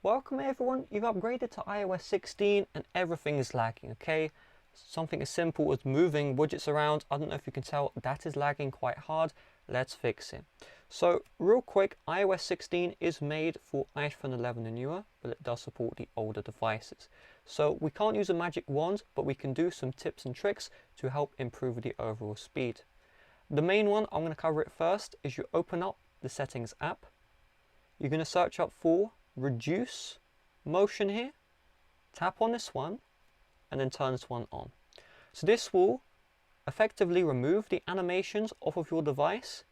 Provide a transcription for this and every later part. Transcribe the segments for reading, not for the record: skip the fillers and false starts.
Welcome everyone, you've upgraded to iOS 16 and everything is lagging, okay? Something as simple as moving widgets around, I don't know if you can tell, that is lagging quite hard. Let's fix it. So real quick, iOS 16 is made for iPhone 11 and newer, but it does support the older devices. So we can't use a magic wand, but we can do some tips and tricks to help improve the overall speed. The main one, I'm going to cover it first, is you open up the settings app. You're going to search up for reduce motion here, tap on this one and then turn this one on. So this will effectively remove the animations off of your device,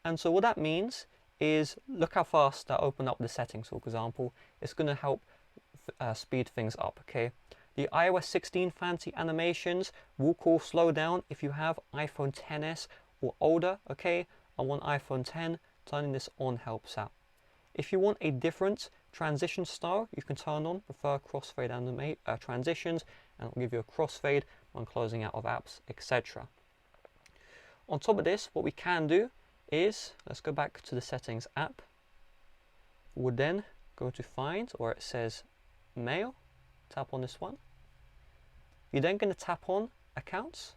and so what that means is look how fast I open up the settings, for example. It's going to help speed things up, okay? The iOS 16 fancy animations will cause slowdown if you have iPhone XS or older, okay? On one iPhone 10, turning this on helps out. If you want a different transition style, you can turn on prefer crossfade animate transitions, and it'll give you a crossfade when closing out of apps, etc. On top of this, what we can do is, let's go back to the settings app. We'll then go to find where it says mail, tap on this one. You're then going to tap on accounts.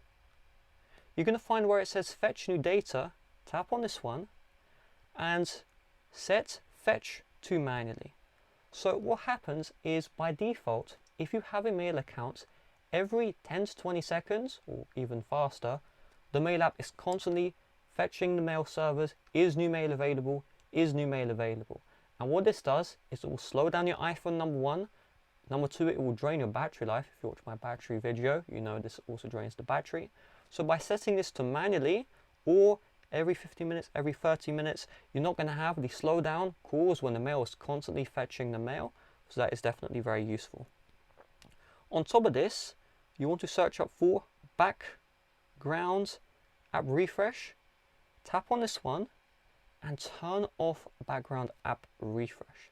You're going to find where it says fetch new data, tap on this one and set fetch to manually. So what happens is by default, if you have a mail account, every 10 to 20 seconds or even faster, the mail app is constantly fetching the mail servers, is new mail available, is new mail available. And what this does is it will slow down your iPhone, number one. Number two, it will drain your battery life. If you watch my battery video, you know this also drains the battery. So by setting this to manually, or every 50 minutes, every 30 minutes, you're not going to have the slowdown caused when the mail is constantly fetching the mail. So that is definitely very useful. On top of this, you want to search up for background app refresh. Tap on this one and turn off background app refresh.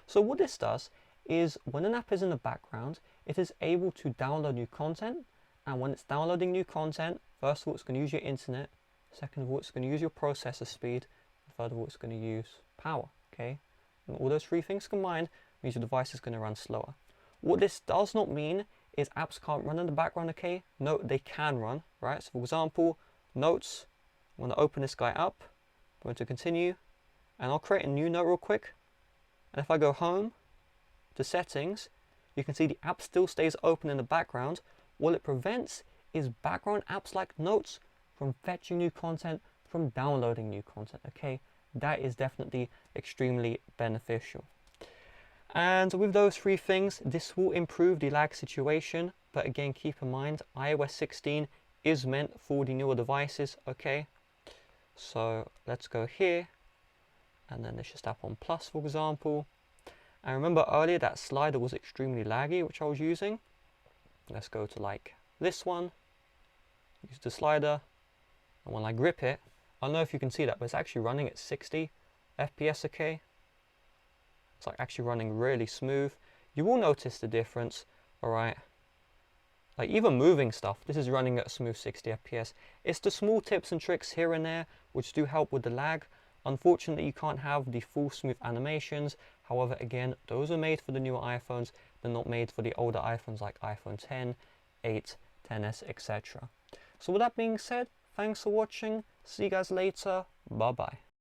So what this does is when an app is in the background, it is able to download new content. And when it's downloading new content, first of all, it's going to use your internet. Second of all, it's going to use your processor speed. And third of all, it's going to use power, okay? And all those three things combined means your device is going to run slower. What this does not mean is apps can't run in the background, okay? No, they can run, right? So for example, notes, I'm going to open this guy up, I'm going to continue, and I'll create a new note real quick. And if I go home to settings, you can see the app still stays open in the background. What it prevents is background apps like Notes from fetching new content, from downloading new content, okay? That is definitely extremely beneficial. And with those three things, this will improve the lag situation, but again, keep in mind, iOS 16 is meant for the newer devices, okay? So let's go here, and then let's just tap on plus, for example. And remember earlier that slider was extremely laggy, which I was using. Let's go to like this one, use the slider, and when I grip it, I don't know if you can see that, but it's actually running at 60 FPS, okay? It's like actually running really smooth. You will notice the difference, alright? Like even moving stuff, this is running at a smooth 60 FPS. It's the small tips and tricks here and there which do help with the lag. Unfortunately, you can't have the full smooth animations. However, again, those are made for the newer iPhones. They're not made for the older iPhones like iPhone 10, 8, 10s, etc. So with that being said, thanks for watching. See you guys later. Bye bye.